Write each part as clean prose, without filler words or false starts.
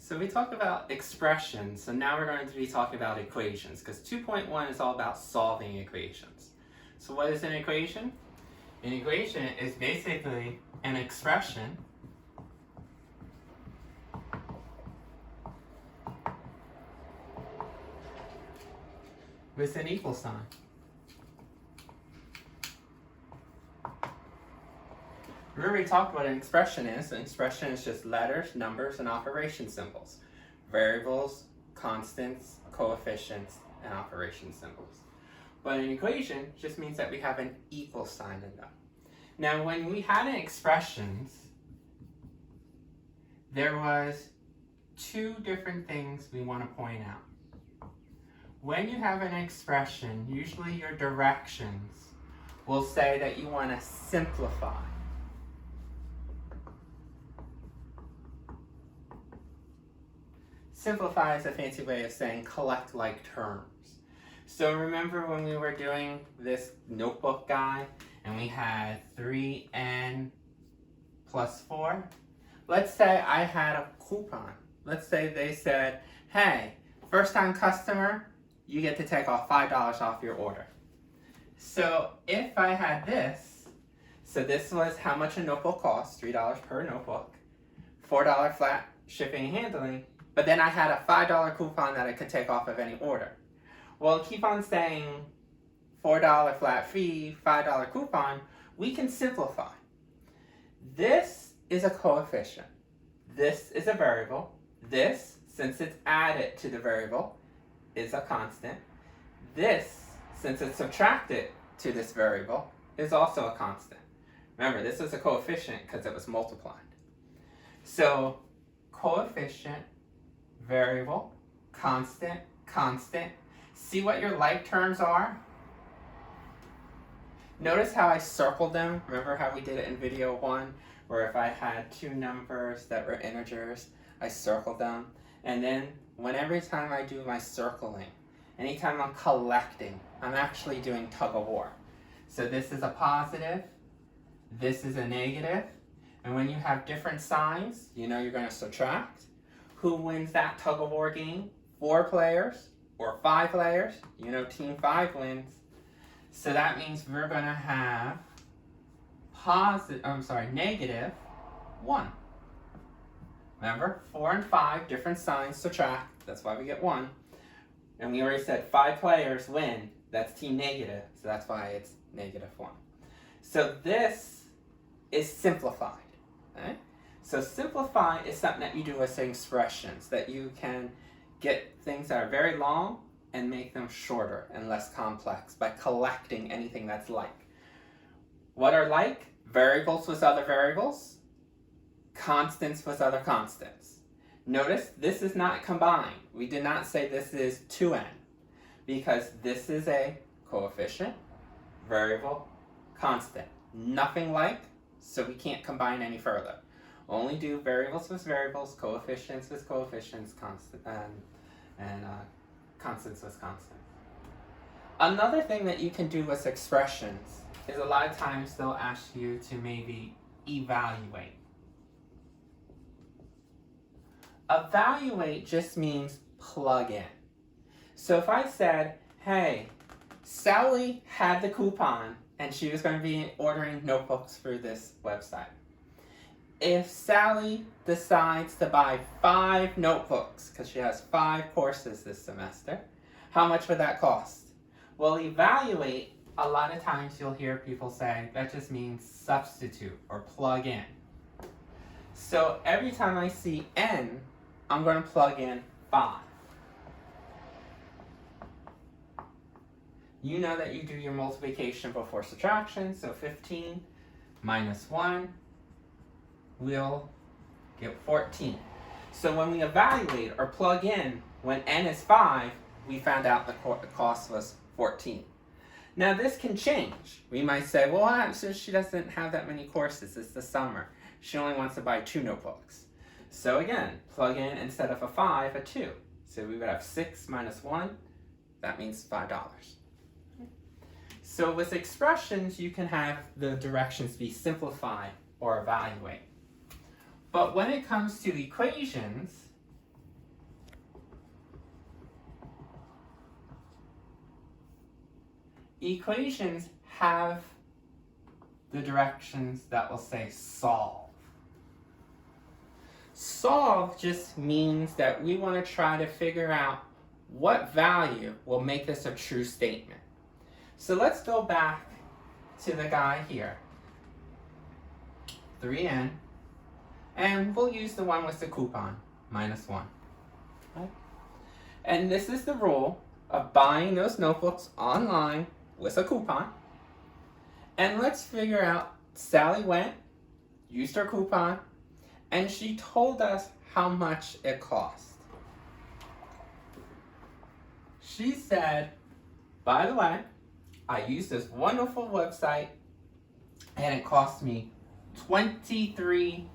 So we talked about expressions, so now we're going to be talking about equations, because 2.1 is all about solving equations. So what is an equation? An equation is basically an expression with an equal sign. Remember we talked what an expression is. An expression is just letters, numbers, and operation symbols. Variables, constants, coefficients, and operation symbols. But an equation just means that we have an equal sign in them. Now when we had expressions, there was two different things we want to point out. When you have an expression, usually your directions will say that you want to simplify. Simplify is a fancy way of saying collect like terms. So remember when we were doing this notebook guy and we had 3n plus 4? Let's say I had a coupon. Let's say they said, hey, first time customer, you get to take off $5 off your order. So if I had this, so this was how much a notebook costs, $3 per notebook, $4 flat shipping and handling, but then I had a $5 coupon that I could take off of any order. Well, keep on saying $4 flat fee, $5 coupon, we can simplify. This is a coefficient. This is a variable. This, since it's added to the variable, is a constant. This, since it's subtracted to this variable, is also a constant. Remember, this is a coefficient because it was multiplied. So, coefficient, variable, constant, constant. See what your like terms are? Notice how I circled them. Remember how we did it in video 1, where if I had two numbers that were integers, I circled them. And then every time I do my circling, anytime I'm collecting, I'm actually doing tug of war. So this is a positive, this is a negative, and when you have different signs, you know you're going to subtract. Who wins that tug of war game? 4 players or 5 players? You know team 5 wins. So that means we're going to have negative 1. Remember, 4 and 5, different signs, subtract. That's why we get 1. And we already said 5 players win. That's team negative, so that's why it's negative 1. So this is simplified. Okay? So simplify is something that you do with expressions, that you can get things that are very long and make them shorter and less complex by collecting anything that's like. What are like? Variables with other variables, constants with other constants. Notice this is not combined. We did not say this is 2n because this is a coefficient, variable, constant. Nothing like, so we can't combine any further. Only do variables with variables, coefficients with coefficients, constants with constants. Another thing that you can do with expressions is a lot of times they'll ask you to maybe evaluate. Evaluate just means plug in. So if I said, hey, Sally had the coupon and she was going to be ordering notebooks for this website. If Sally decides to buy 5 notebooks, because she has 5 courses this semester, how much would that cost? Well, evaluate, a lot of times you'll hear people say, that just means substitute or plug in. So every time I see n, I'm going to plug in 5. You know that you do your multiplication before subtraction, so 15 minus 1 will get 14. So when we evaluate or plug in, when n is 5, we found out the cost was 14. Now this can change. We might say, well, since she doesn't have that many courses, it's the summer. She only wants to buy 2 notebooks. So again, plug in instead of a 5, a 2. So we would have 6 minus 1, that means $5. So with expressions, you can have the directions be simplified or evaluate. But when it comes to equations, equations have the directions that will say solve. Solve just means that we want to try to figure out what value will make this a true statement. So let's go back to the guy here, 3n, and we'll use the one with the coupon, -1. Okay? And this is the rule of buying those notebooks online with a coupon. And let's figure out, Sally went, used her coupon, and she told us how much it cost. She said, by the way, I used this wonderful website and it cost me $23.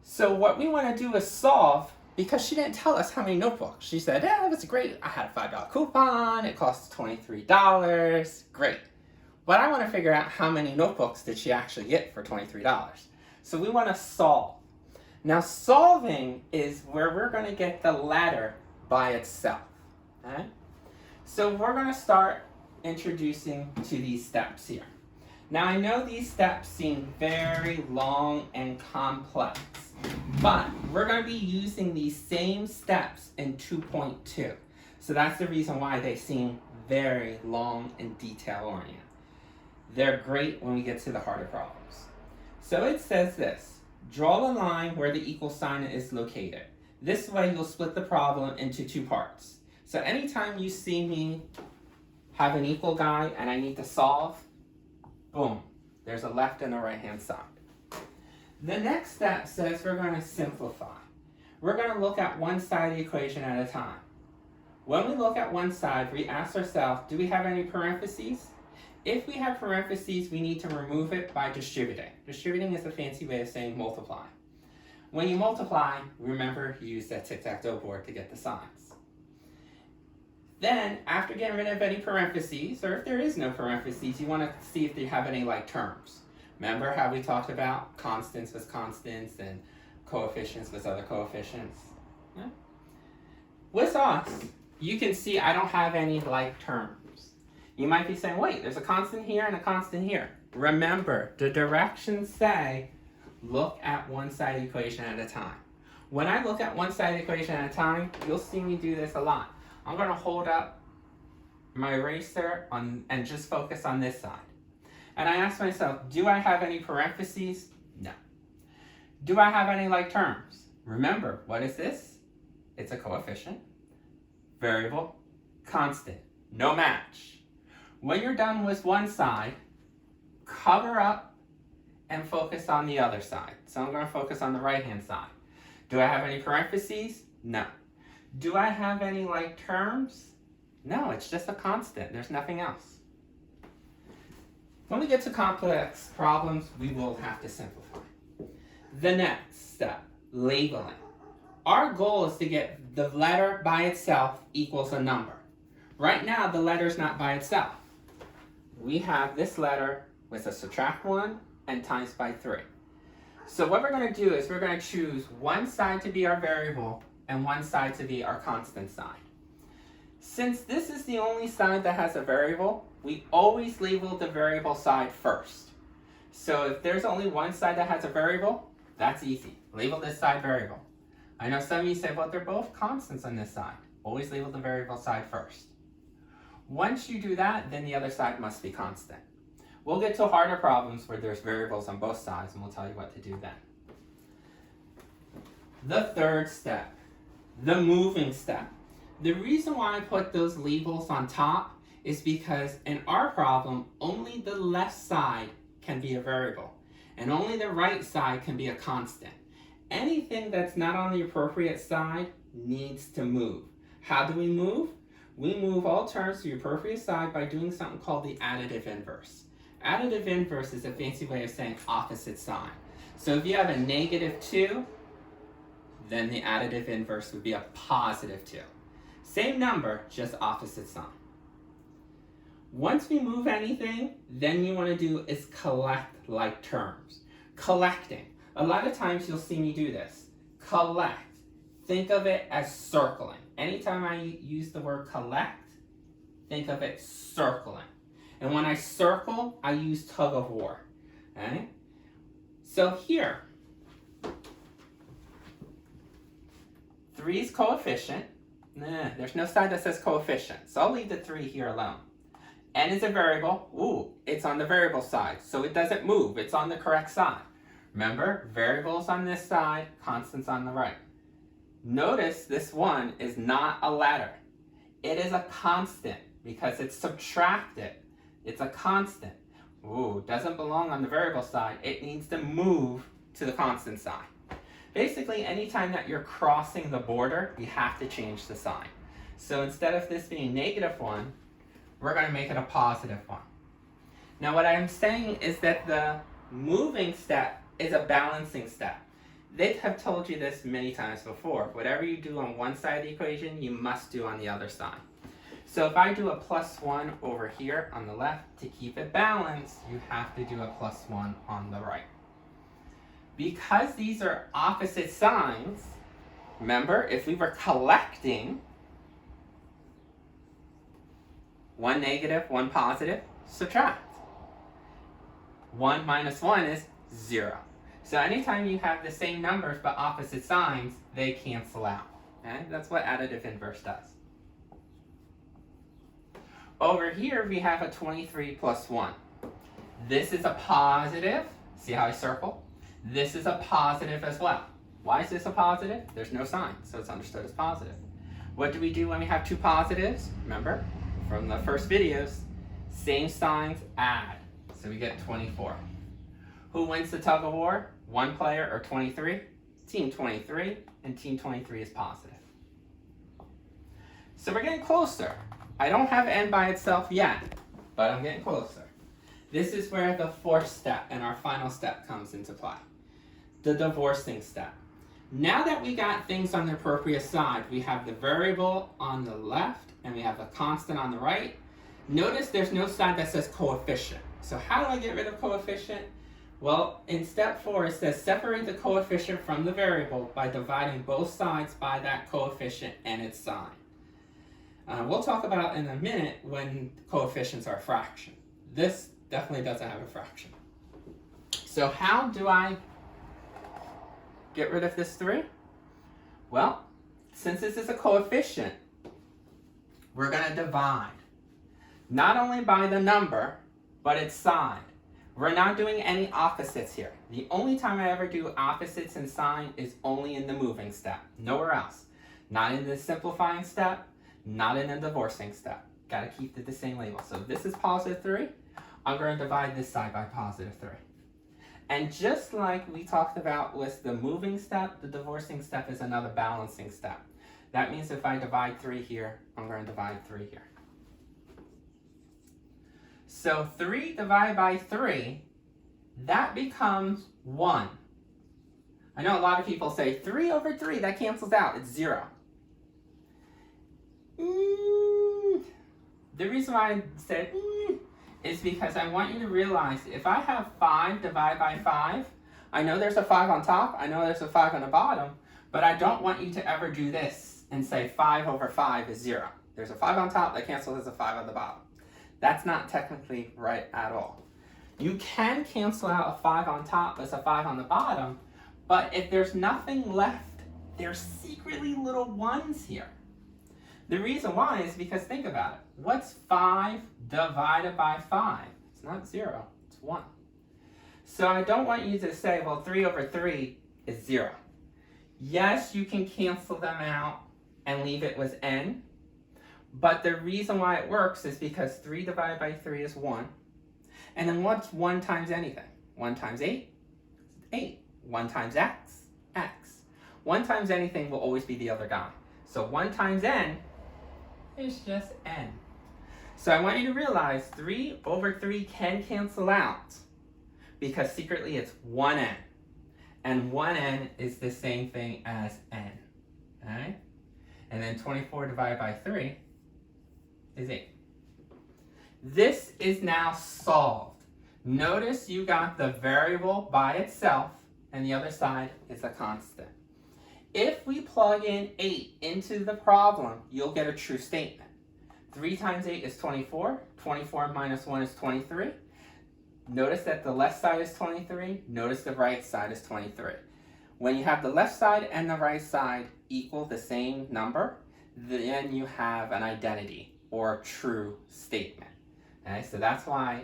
So what we want to do is solve, because she didn't tell us how many notebooks. She said, yeah, it was great. I had a $5 coupon. It cost $23. Great. But I want to figure out how many notebooks did she actually get for $23. So we want to solve. Now solving is where we're going to get the letter by itself. Okay? So we're going to start introducing to these steps here. Now I know these steps seem very long and complex, but we're going to be using these same steps in 2.2. So that's the reason why they seem very long and detail oriented. They're great when we get to the harder problems. So it says this: draw a line where the equal sign is located. This way you'll split the problem into 2 parts. So anytime you see me have an equal guy and I need to solve, boom, there's a left and a right hand side. The next step says we're going to simplify. We're going to look at one side of the equation at a time. When we look at one side, we ask ourselves, do we have any parentheses? If we have parentheses, we need to remove it by distributing. Distributing is a fancy way of saying multiply. When you multiply, remember, you use that tic-tac-toe board to get the signs. Then, after getting rid of any parentheses, or if there is no parentheses, you want to see if they have any like terms. Remember how we talked about constants with constants and coefficients with other coefficients? Yeah. With us, you can see I don't have any like terms. You might be saying, wait, there's a constant here and a constant here. Remember, the directions say, look at one side of the equation at a time. When I look at one side of the equation at a time, you'll see me do this a lot. I'm going to hold up my eraser and just focus on this side. And I ask myself, do I have any parentheses? No. Do I have any like terms? Remember, what is this? It's a coefficient, variable, constant, no match. When you're done with one side, cover up and focus on the other side. So I'm going to focus on the right-hand side. Do I have any parentheses? No. Do I have any like terms? No, it's just a constant. There's nothing else. When we get to complex problems, we will have to simplify. The next step, labeling. Our goal is to get the letter by itself equals a number. Right now, the letter's not by itself. We have this letter with a subtract 1 and times by 3. So what we're going to do is we're going to choose one side to be our variable and one side to be our constant side. Since this is the only side that has a variable, we always label the variable side first. So if there's only one side that has a variable, that's easy. Label this side variable. I know some of you say, well, they're both constants on this side. Always label the variable side first. Once you do that, then the other side must be constant. We'll get to harder problems where there's variables on both sides, and we'll tell you what to do then. The third step, the moving step. The reason why I put those labels on top is because in our problem, only the left side can be a variable, and only the right side can be a constant. Anything that's not on the appropriate side needs to move. How do we move? We move all terms to the appropriate side by doing something called the additive inverse. Additive inverse is a fancy way of saying opposite sign. So if you have a -2, then the additive inverse would be a +2. Same number, just opposite sign. Once we move anything, then you want to do is collect like terms. Collecting. A lot of times you'll see me do this. Collect. Think of it as circling. Anytime I use the word collect, think of it circling. And when I circle, I use tug of war. Okay? So here, 3's coefficient. There's no side that says coefficient, so I'll leave the 3 here alone. N is a variable. Ooh, it's on the variable side, so it doesn't move. It's on the correct side. Remember, variables on this side, constants on the right. Notice this 1 is not a letter. It is a constant because it's subtracted. It's a constant. Ooh, doesn't belong on the variable side. It needs to move to the constant side. Basically, anytime that you're crossing the border, you have to change the sign. So instead of this being -1, we're going to make it a +1. Now what I'm saying is that the moving step is a balancing step. They have told you this many times before. Whatever you do on one side of the equation, you must do on the other side. So if I do a +1 over here on the left, to keep it balanced, you have to do a +1 on the right. Because these are opposite signs, remember, if we were collecting, 1 negative, 1 positive, subtract. 1 minus 1 is 0. So anytime you have the same numbers but opposite signs, they cancel out. Okay? That's what additive inverse does. Over here, we have a 23 plus 1. This is a positive. See how I circle? This is a positive as well. Why is this a positive? There's no sign, so it's understood as positive. What do we do when we have two positives? Remember, from the first videos, same signs, add. So we get 24. Who wins the tug of war? One player or 23? Team 23, and team 23 is positive. So we're getting closer. I don't have n by itself yet, but I'm getting closer. This is where the fourth step and our final step comes into play. The divorcing step. Now that we got things on the appropriate side, we have the variable on the left and we have a constant on the right. Notice there's no side that says coefficient. So how do I get rid of coefficient? Well, in step 4, it says separate the coefficient from the variable by dividing both sides by that coefficient and its sign. We'll talk about in a minute when coefficients are a fraction. This definitely doesn't have a fraction. So how do I get rid of this 3? Well, since this is a coefficient, we're going to divide. Not only by the number, but its side. We're not doing any opposites here. The only time I ever do opposites in sign is only in the moving step. Nowhere else. Not in the simplifying step, not in the divorcing step. Got to keep it the same label. So this is positive 3. I'm going to divide this side by positive 3. And just like we talked about with the moving step, the divorcing step is another balancing step. That means if I divide 3 here, I'm going to divide 3 here. So 3 divided by 3, that becomes 1. I know a lot of people say 3 over 3, that cancels out, it's 0. The reason why I said is because I want you to realize if I have 5 divided by 5, I know there's a 5 on top, I know there's a 5 on the bottom, but I don't want you to ever do this and say 5 over 5 is 0. There's a 5 on top that cancels as a 5 on the bottom. That's not technically right at all. You can cancel out a 5 on top as a 5 on the bottom, but if there's nothing left, there's secretly little 1s here. The reason why is because think about it. What's 5 divided by 5? It's not 0, it's 1. So I don't want you to say, well, 3 over 3 is 0. Yes, you can cancel them out and leave it with n. But the reason why it works is because 3 divided by 3 is 1. And then what's 1 times anything? 1 times 8? 8. 1 times x? X. 1 times anything will always be the other guy. So 1 times n is just n. So I want you to realize 3 over 3 can cancel out because secretly it's 1n. And 1n is the same thing as n. Alright? And then 24 divided by 3 is 8. This is now solved. Notice you got the variable by itself and the other side is a constant. If we plug in 8 into the problem, you'll get a true statement. 3 times 8 is 24. 24 minus 1 is 23. Notice that the left side is 23. Notice the right side is 23. When you have the left side and the right side equal the same number, then you have an identity or true statement. Okay, so that's why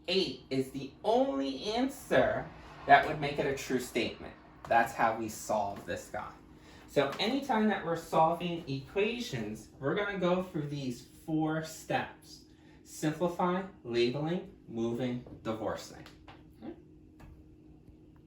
8 is the only answer that would make it a true statement. That's how we solve this guy. So anytime that we're solving equations, we're going to go through these 4 steps. Simplify, labeling, moving, divorcing.